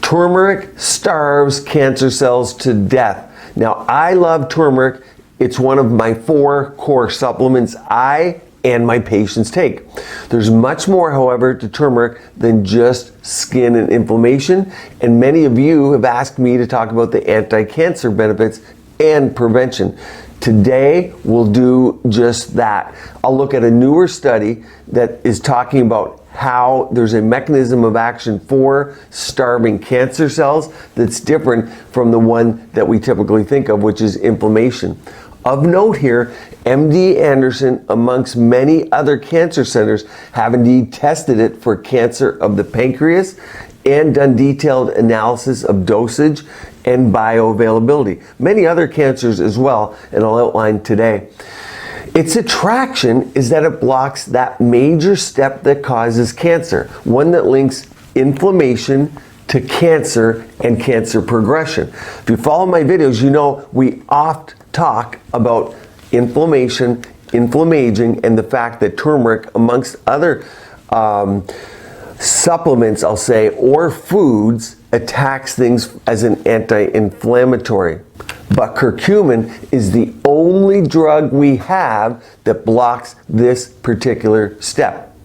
Turmeric starves cancer cells to death. Now, I love turmeric. It's one of my 4 core supplements I and my patients take. There's much more, however, to turmeric than just skin and inflammation, and many of you have asked me to talk about the anti-cancer benefits and prevention. Today, we'll do just that. I'll look at a newer study that is talking about how there's a mechanism of action for starving cancer cells that's different from the one that we typically think of, which is inflammation. Of note here, MD Anderson, amongst many other cancer centers, have indeed tested it for cancer of the pancreas and done detailed analysis of dosage and bioavailability. Many other cancers as well, and I'll outline today. Its attraction is that it blocks that major step that causes cancer, one that links inflammation to cancer and cancer progression. If you follow my videos, you know we oft talk about inflammation, inflammaging, and the fact that turmeric, amongst other supplements, I'll say, or foods, attacks things as an anti-inflammatory. But curcumin is the only drug we have that blocks this particular step.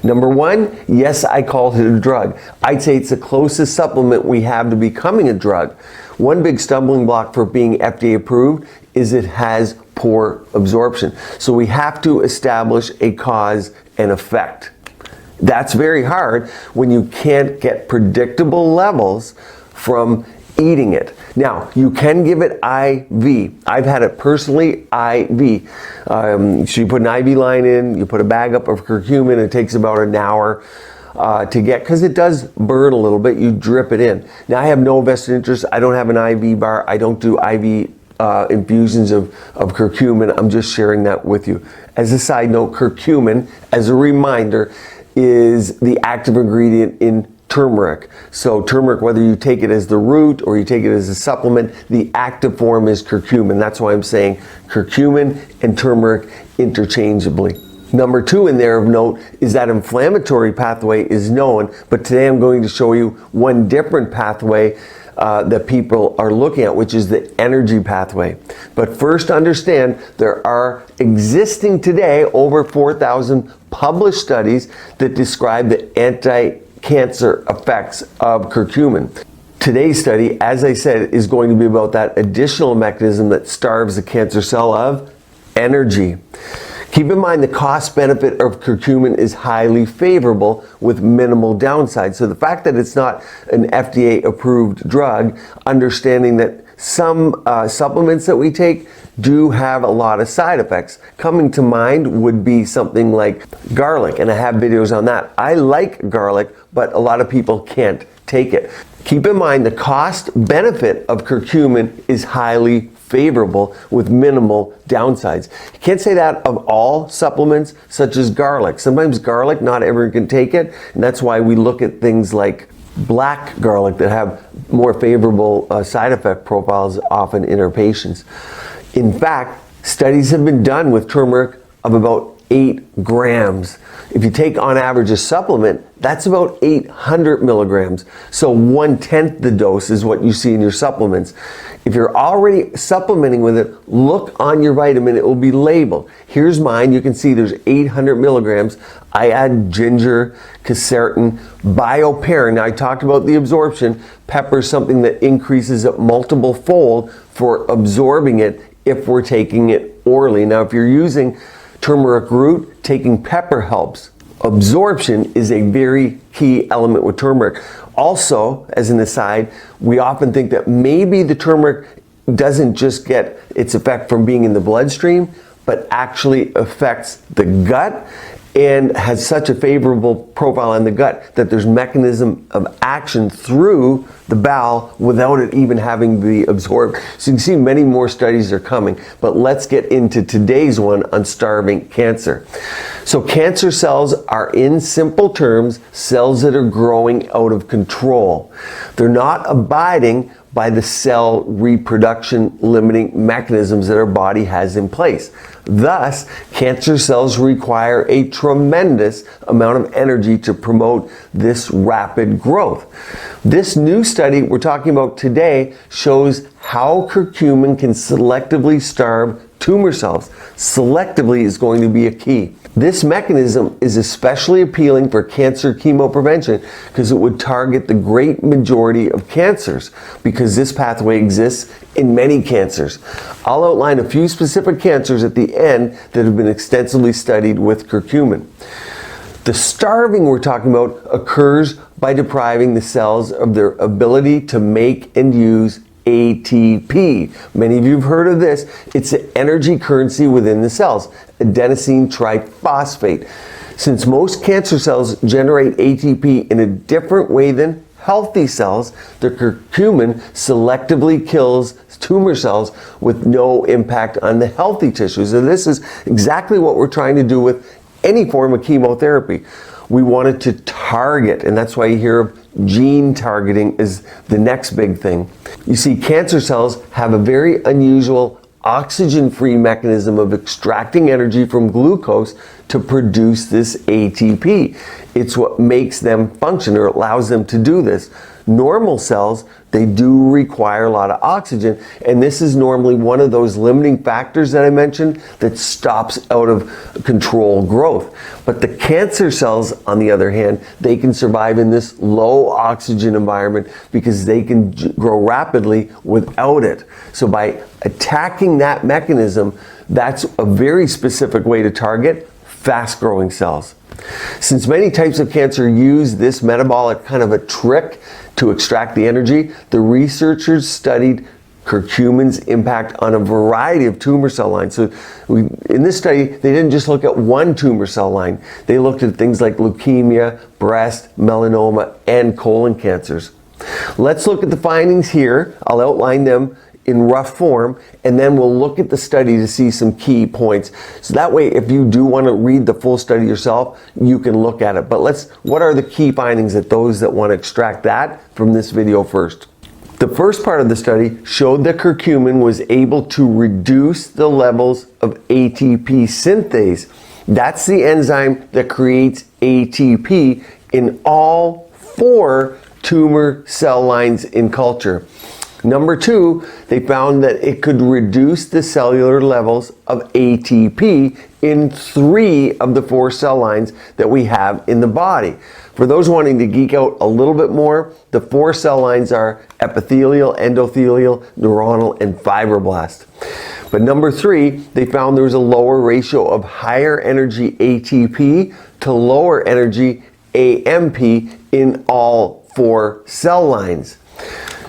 Number one, yes, I call it a drug. I'd say it's the closest supplement we have to becoming a drug. One big stumbling block for being FDA approved is it has poor absorption. So we have to establish a cause and effect. That's very hard when you can't get predictable levels from eating it. Now, you can give it IV. I've had it personally IV. So you put an IV line in, you put a bag up of curcumin, it takes about an hour to get, because it does burn a little bit, you drip it in. Now, I have no vested interest. I don't have an IV bar. I don't do IV infusions of curcumin. I'm just sharing that with you. As a side note, curcumin, as a reminder, is the active ingredient in turmeric. So turmeric, whether you take it as the root or you take it as a supplement, the active form is curcumin. That's why I'm saying curcumin and turmeric interchangeably. Number 2 in there of note is that inflammatory pathway is known, but today I'm going to show you one different pathway that people are looking at, which is the energy pathway. But first, understand there are existing today over 4,000 published studies that describe the anti-cancer effects of curcumin. Today's study, as I said, is going to be about that additional mechanism that starves the cancer cell of energy. Keep in mind the cost benefit of curcumin is highly favorable with minimal downside. So the fact that it's not an FDA approved drug, understanding that some supplements that we take do have a lot of side effects. Coming to mind would be something like garlic, and I have videos on that. I like garlic, but a lot of people can't take it. Keep in mind the cost benefit of curcumin is highly favorable with minimal downsides. You can't say that of all supplements such as garlic. Sometimes garlic, not everyone can take it, and that's why we look at things like black garlic that have more favorable side effect profiles often in our patients. In fact, studies have been done with turmeric of about 8 grams. If you take on average a supplement, that's about 800 milligrams. So 1/10 the dose is what you see in your supplements. If you're already supplementing with it, look on your vitamin, it will be labeled. Here's mine, you can see there's 800 milligrams. I add ginger, quercetin, bioperine. Now I talked about the absorption. Pepper is something that increases it multiple fold for absorbing it if we're taking it orally. Now if you're using turmeric root, taking pepper helps. Absorption is a very key element with turmeric. Also, as an aside, we often think that maybe the turmeric doesn't just get its effect from being in the bloodstream, but actually affects the gut and has such a favorable profile in the gut that there's mechanism of action through the bowel without it even having to be absorbed. So you can see many more studies are coming, but let's get into today's one on starving cancer. So cancer cells are, in simple terms, cells that are growing out of control. They're not abiding by the cell reproduction limiting mechanisms that our body has in place. Thus, cancer cells require a tremendous amount of energy to promote this rapid growth. This new study we're talking about today shows how curcumin can selectively starve tumor cells. Selectively is going to be a key. This mechanism is especially appealing for cancer chemoprevention because it would target the great majority of cancers, because this pathway exists in many cancers. I'll outline a few specific cancers at the end that have been extensively studied with curcumin. The starving we're talking about occurs by depriving the cells of their ability to make and use ATP. Many of you have heard of this. It's the energy currency within the cells, adenosine triphosphate. Since most cancer cells generate ATP in a different way than healthy cells, the curcumin selectively kills tumor cells with no impact on the healthy tissues. And this is exactly what we're trying to do with any form of chemotherapy. We wanted to target, and that's why you hear of gene targeting is the next big thing. You see, cancer cells have a very unusual oxygen-free mechanism of extracting energy from glucose to produce this ATP. It's what makes them function, or allows them to do this. Normal cells, they do require a lot of oxygen, and this is normally one of those limiting factors that I mentioned that stops out of control growth. But the cancer cells, on the other hand, they can survive in this low oxygen environment because they can grow rapidly without it. So by attacking that mechanism, that's a very specific way to target fast-growing cells. Since many types of cancer use this metabolic kind of a trick to extract the energy, the researchers studied curcumin's impact on a variety of tumor cell lines. So in this study, they didn't just look at one tumor cell line. They looked at things like leukemia, breast, melanoma, and colon cancers. Let's look at the findings here. I'll outline them in rough form, and then we'll look at the study to see some key points. So that way, if you do want to read the full study yourself, you can look at it. But what are the key findings that those that want to extract that from this video first? The first part of the study showed that curcumin was able to reduce the levels of ATP synthase. That's the enzyme that creates ATP in all 4 tumor cell lines in culture. Number 2, they found that it could reduce the cellular levels of ATP in 3 of the 4 cell lines that we have in the body. For those wanting to geek out a little bit more, the 4 cell lines are epithelial, endothelial, neuronal, and fibroblast. But number 3, they found there was a lower ratio of higher energy ATP to lower energy AMP in all 4 cell lines.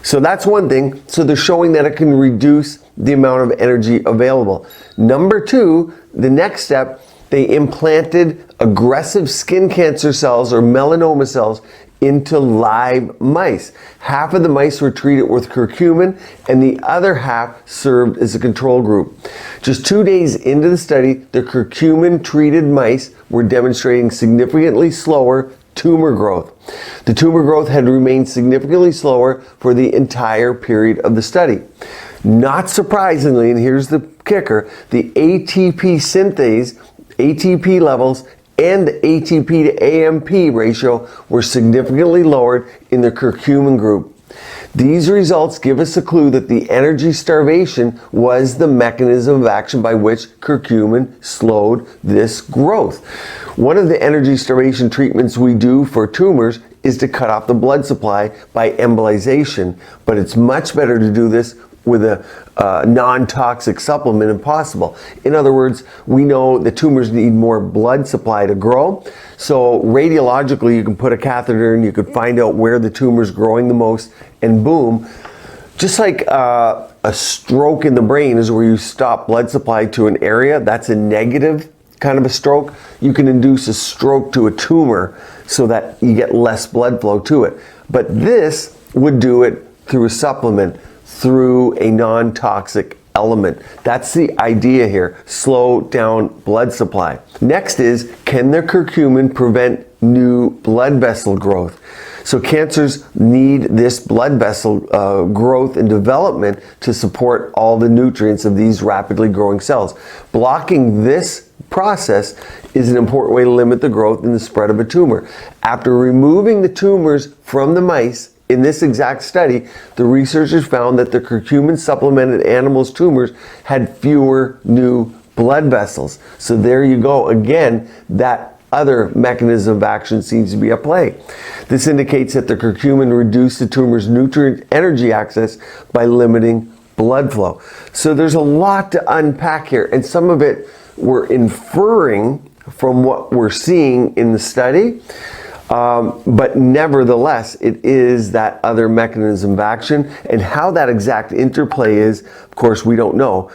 So that's one thing. So they're showing that it can reduce the amount of energy available. Number 2, the next step, they implanted aggressive skin cancer cells or melanoma cells into live mice. Half of the mice were treated with curcumin and the other half served as a control group. Just 2 days into the study, the curcumin treated mice were demonstrating significantly slower tumor growth. The tumor growth had remained significantly slower for the entire period of the study. Not surprisingly, and here's the kicker, the ATP synthase, ATP levels, and the ATP to AMP ratio were significantly lowered in the curcumin group. These results give us a clue that the energy starvation was the mechanism of action by which curcumin slowed this growth. One of the energy starvation treatments we do for tumors is to cut off the blood supply by embolization, but it's much better to do this with a non-toxic supplement if possible. In other words, we know the tumors need more blood supply to grow. So radiologically, you can put a catheter and you could find out where the tumor's growing the most, and boom, just like a stroke in the brain is where you stop blood supply to an area, that's a negative kind of a stroke. You can induce a stroke to a tumor so that you get less blood flow to it. But this would do it through a supplement, through a non-toxic element. That's the idea here. Slow down blood supply. Next is, can the curcumin prevent new blood vessel growth? So cancers need this blood vessel growth and development to support all the nutrients of these rapidly growing cells. Blocking this process is an important way to limit the growth and the spread of a tumor. After removing the tumors from the mice in this exact study, the researchers found that the curcumin supplemented animals' tumors had fewer new blood vessels. So there you go. Again, that other mechanism of action seems to be at play. This indicates that the curcumin reduced the tumor's nutrient energy access by limiting blood flow. So there's a lot to unpack here, and some of it we're inferring from what we're seeing in the study, but nevertheless, it is that other mechanism of action, and how that exact interplay is, of course, we don't know.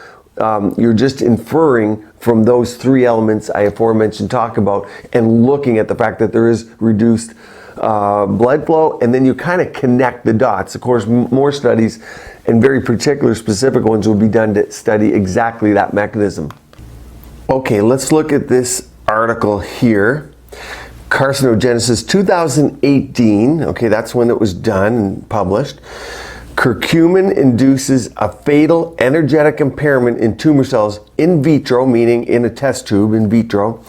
You're just inferring from those three elements I aforementioned talk about, and looking at the fact that there is reduced blood flow, and then you kind of connect the dots. Of course, more studies, and very particular specific ones, will be done to study exactly that mechanism. Okay, let's look at this article here. Carcinogenesis 2018, okay, that's when it was done and published. Curcumin induces a fatal energetic impairment in tumor cells in vitro, meaning in a test tube, in vitro,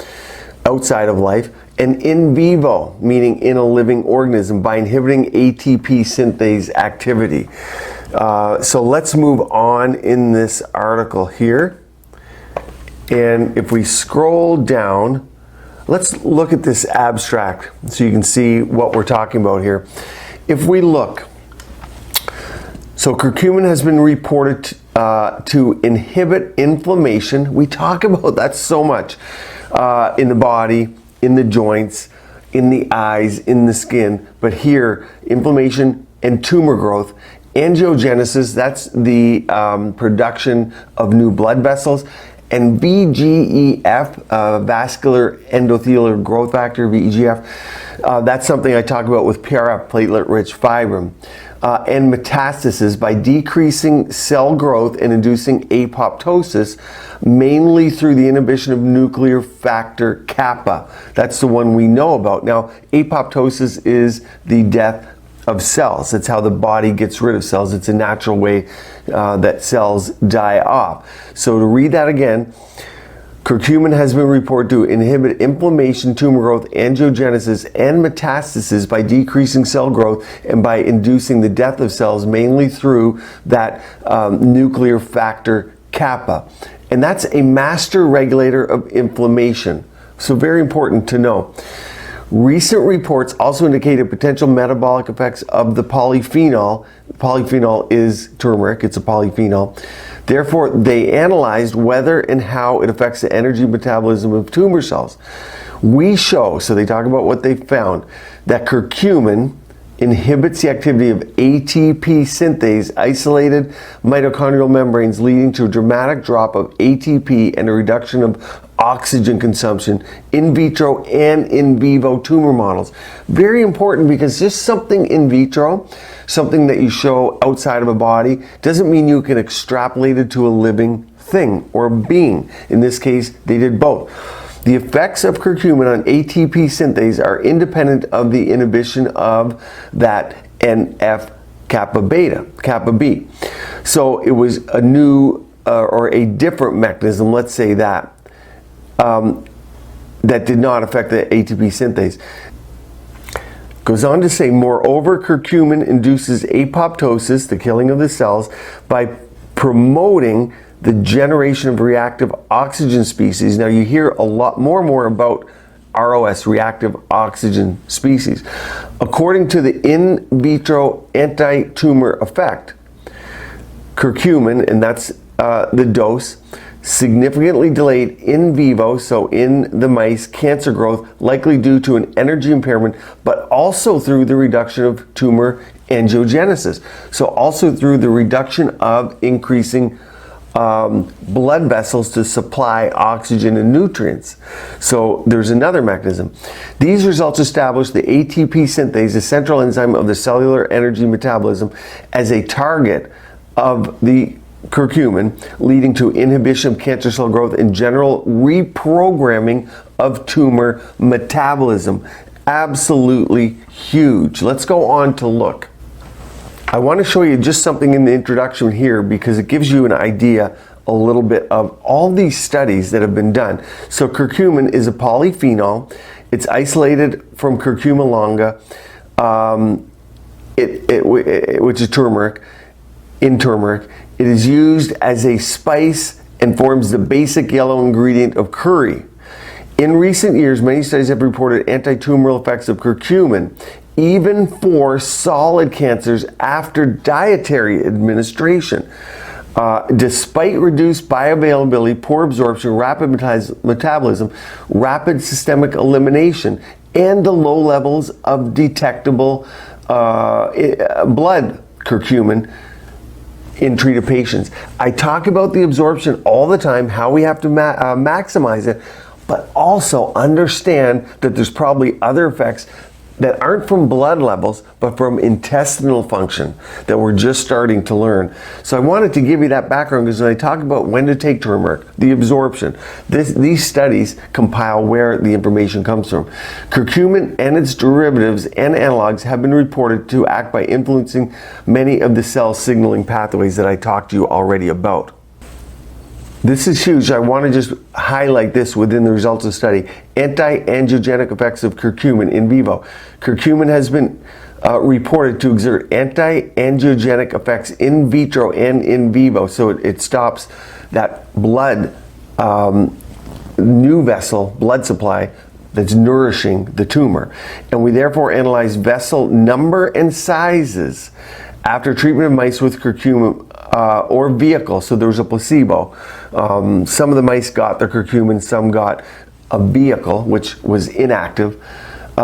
outside of life, and in vivo, meaning in a living organism, by inhibiting ATP synthase activity. So let's move on in this article here. And if we scroll down, let's look at this abstract so you can see what we're talking about here. If we look, so curcumin has been reported to inhibit inflammation. We talk about that so much in the body, in the joints, in the eyes, in the skin. But here, inflammation and tumor growth. Angiogenesis, that's the production of new blood vessels. And VEGF, vascular endothelial growth factor, VEGF, that's something I talk about with PRF, platelet-rich fibrin. And metastasis by decreasing cell growth and inducing apoptosis, mainly through the inhibition of nuclear factor kappa. That's the one we know about. Now, apoptosis is the death of cells. It's how the body gets rid of cells. It's a natural way that cells die off. So to read that again, curcumin has been reported to inhibit inflammation, tumor growth, angiogenesis, and metastasis by decreasing cell growth and by inducing the death of cells, mainly through that nuclear factor kappa. And that's a master regulator of inflammation. So very important to know. Recent reports also indicated potential metabolic effects of the polyphenol. Polyphenol is turmeric, it's a polyphenol. Therefore, they analyzed whether and how it affects the energy metabolism of tumor cells. We show, so they talk about what they found, that curcumin inhibits the activity of ATP synthase, isolated mitochondrial membranes, leading to a dramatic drop of ATP and a reduction of oxygen consumption in vitro and in vivo tumor models. Very important, because just something in vitro, something that you show outside of a body, doesn't mean you can extrapolate it to a living thing or being. In this case, they did both. The effects of curcumin on ATP synthase are independent of the inhibition of that NF-kappa B. So it was a new or a different mechanism, let's say that, that did not affect the ATP synthase. Goes on to say, moreover, curcumin induces apoptosis, the killing of the cells, by promoting the generation of reactive oxygen species. Now you hear a lot more about ROS, reactive oxygen species. According to the in vitro anti-tumor effect, curcumin, and that's the dose, significantly delayed in vivo, so in the mice, cancer growth, likely due to an energy impairment, but also through the reduction of tumor angiogenesis. So also through the reduction of increasing blood vessels to supply oxygen and nutrients. So there's another mechanism. These results establish the ATP synthase, a central enzyme of the cellular energy metabolism, as a target of the curcumin, leading to inhibition of cancer cell growth and general reprogramming of tumor metabolism. Absolutely huge. Let's go on to look. I want to show you just something in the introduction here, because it gives you an idea a little bit of all these studies that have been done. So curcumin is a polyphenol. It's isolated from curcuma longa. which is turmeric, in turmeric. It is used as a spice and forms the basic yellow ingredient of curry. In recent years, many studies have reported anti-tumoral effects of curcumin, even for solid cancers after dietary administration. Despite reduced bioavailability, poor absorption, rapid metabolism, rapid systemic elimination, and the low levels of detectable blood curcumin in treated patients. I talk about the absorption all the time, how we have to maximize it, but also understand that there's probably other effects that aren't from blood levels, but from intestinal function that we're just starting to learn. So I wanted to give you that background because when I talk about when to take turmeric, the absorption, these studies compile where the information comes from. Curcumin and its derivatives and analogs have been reported to act by influencing many of the cell signaling pathways that I talked to you already about. This is huge. I want to just highlight this within the results of the study. Anti-angiogenic effects of curcumin in vivo. Curcumin has been reported to exert anti-angiogenic effects in vitro and in vivo. So it stops that blood, new vessel blood supply that's nourishing the tumor. And we therefore analyze vessel number and sizes after treatment of mice with curcumin or vehicle. So there was a placebo. Some of the mice got the curcumin, some got a vehicle, which was inactive,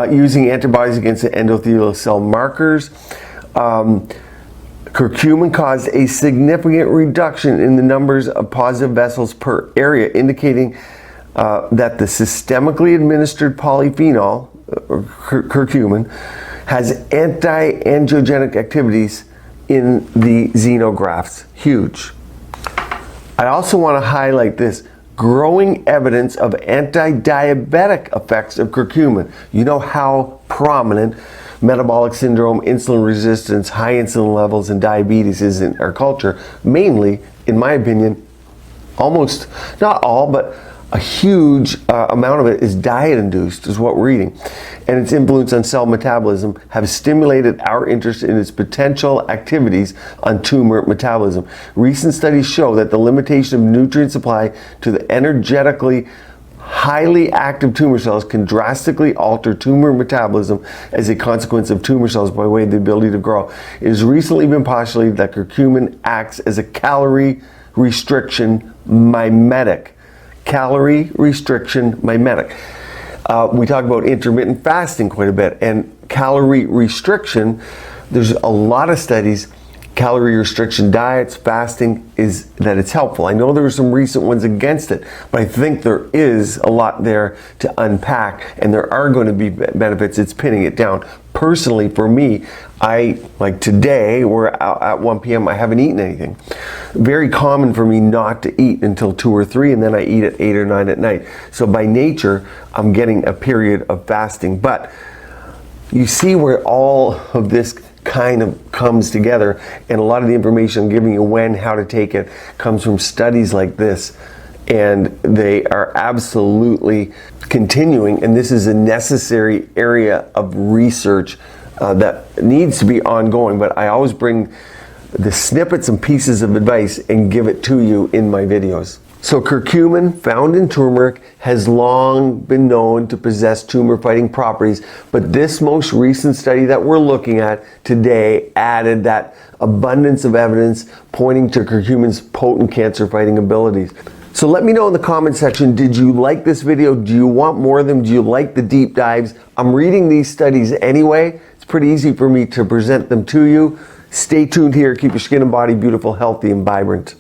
using antibodies against the endothelial cell markers. Curcumin caused a significant reduction in the numbers of positive vessels per area, indicating that the systemically administered polyphenol, or curcumin, has anti-angiogenic activities in the xenografts. Huge. I also want to highlight this. Growing evidence of anti-diabetic effects of curcumin. You know how prominent metabolic syndrome, insulin resistance, high insulin levels, and diabetes is in our culture. Mainly, in my opinion, almost, not all, but a huge amount of it is diet-induced, is what we're eating. And its influence on cell metabolism have stimulated our interest in its potential activities on tumor metabolism. Recent studies show that the limitation of nutrient supply to the energetically highly active tumor cells can drastically alter tumor metabolism as a consequence of tumor cells by way of the ability to grow. It has recently been postulated that curcumin acts as a calorie restriction mimetic. Calorie restriction mimetic. We talk about intermittent fasting quite a bit, and calorie restriction, there's a lot of studies, calorie restriction diets, fasting, is that it's helpful. I know there are some recent ones against it, but I think there is a lot there to unpack, and there are going to be benefits. It's pinning it down. Personally, for me, like today, we're out at 1 p.m., I haven't eaten anything. Very common for me not to eat until 2 or 3, and then I eat at 8 or 9 at night. So by nature, I'm getting a period of fasting. But you see where all of this kind of comes together, and a lot of the information I'm giving you when, how to take it, comes from studies like this. And they are absolutely continuing, and this is a necessary area of research that needs to be ongoing, but I always bring the snippets and pieces of advice and give it to you in my videos. So curcumin, found in turmeric, has long been known to possess tumor-fighting properties, but this most recent study that we're looking at today added that abundance of evidence pointing to curcumin's potent cancer-fighting abilities. So let me know in the comment section, did you like this video? Do you want more of them? Do you like the deep dives? I'm reading these studies anyway. It's pretty easy for me to present them to you. Stay tuned here. Keep your skin and body beautiful, healthy, and vibrant.